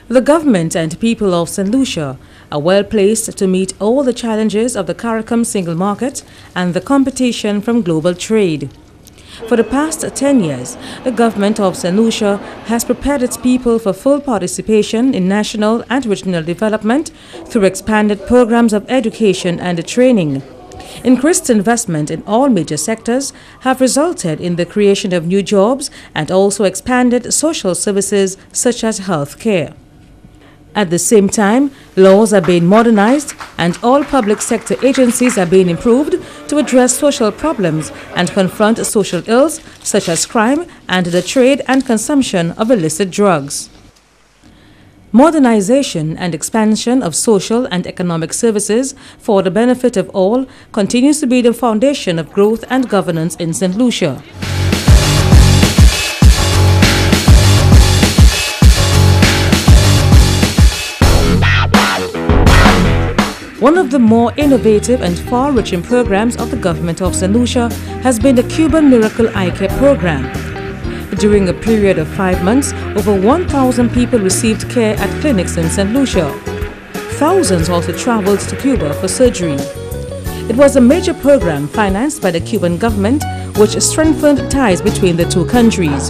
The government and people of St. Lucia are well placed to meet all the challenges of the CARICOM single market and the competition from global trade. For the past 10 years, the government of St. Lucia has prepared its people for full participation in national and regional development through expanded programs of education and training. Increased investment in all major sectors have resulted in the creation of new jobs and also expanded social services such as health care. At the same time, laws are being modernized and all public sector agencies are being improved to address social problems and confront social ills such as crime and the trade and consumption of illicit drugs. Modernization and expansion of social and economic services for the benefit of all continues to be the foundation of growth and governance in St. Lucia. One of the more innovative and far-reaching programs of the government of St. Lucia has been the Cuban Miracle Eye Care program. During a period of 5 months, over 1,000 people received care at clinics in St. Lucia. Thousands also traveled to Cuba for surgery. It was a major program financed by the Cuban government, which strengthened ties between the two countries.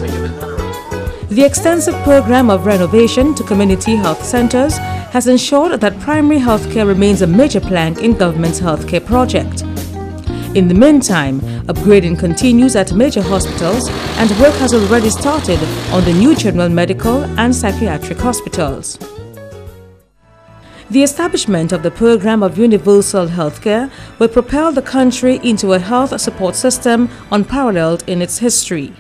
The extensive program of renovation to community health centers has ensured that primary health care remains a major plank in government's health care project. In the meantime, upgrading continues at major hospitals and work has already started on the new general medical and psychiatric hospitals. The establishment of the program of universal health care will propel the country into a health support system unparalleled in its history.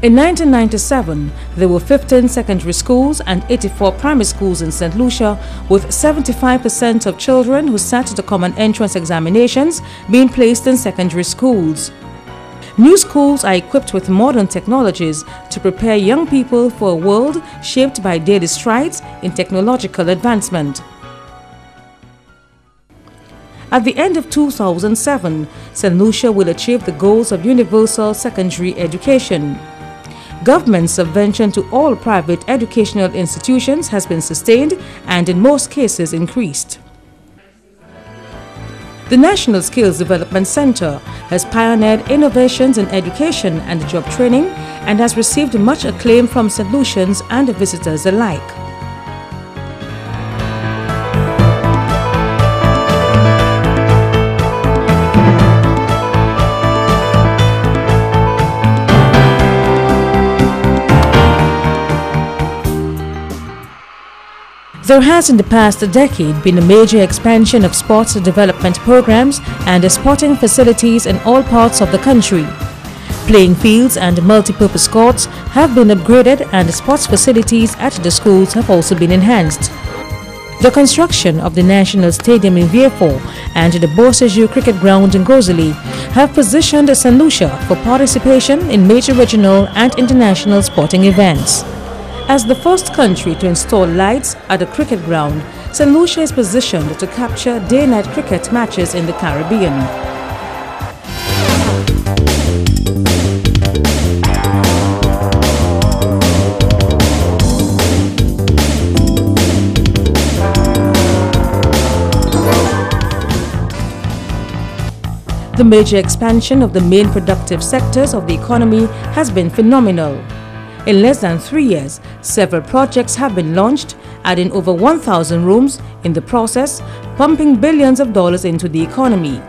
In 1997, there were 15 secondary schools and 84 primary schools in St. Lucia, with 75% of children who sat the common entrance examinations being placed in secondary schools. New schools are equipped with modern technologies to prepare young people for a world shaped by daily strides in technological advancement. At the end of 2007, St. Lucia will achieve the goals of universal secondary education. Government subvention to all private educational institutions has been sustained and in most cases increased. The National Skills Development Center has pioneered innovations in education and job training and has received much acclaim from St. Lucians and visitors alike. There has in the past decade been a major expansion of sports development programs and sporting facilities in all parts of the country. Playing fields and multi-purpose courts have been upgraded and sports facilities at the schools have also been enhanced. The construction of the National Stadium in Vieux-Fort and the Beausejour Cricket Ground in Gros-Islet have positioned St. Lucia for participation in major regional and international sporting events. As the first country to install lights at the cricket ground, St. Lucia is positioned to capture day-night cricket matches in the Caribbean. The major expansion of the main productive sectors of the economy has been phenomenal. In less than 3 years, several projects have been launched, adding over 1,000 rooms, in the process, pumping billions of dollars into the economy.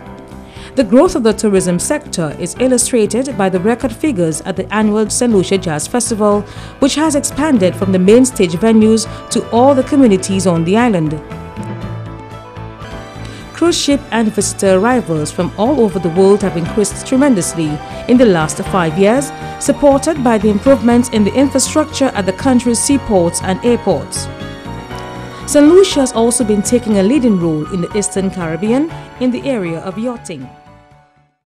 The growth of the tourism sector is illustrated by the record figures at the annual St. Lucia Jazz Festival, which has expanded from the main stage venues to all the communities on the island. Cruise ship and visitor arrivals from all over the world have increased tremendously in the last 5 years, supported by the improvements in the infrastructure at the country's seaports and airports. St. Lucia has also been taking a leading role in the Eastern Caribbean in the area of yachting.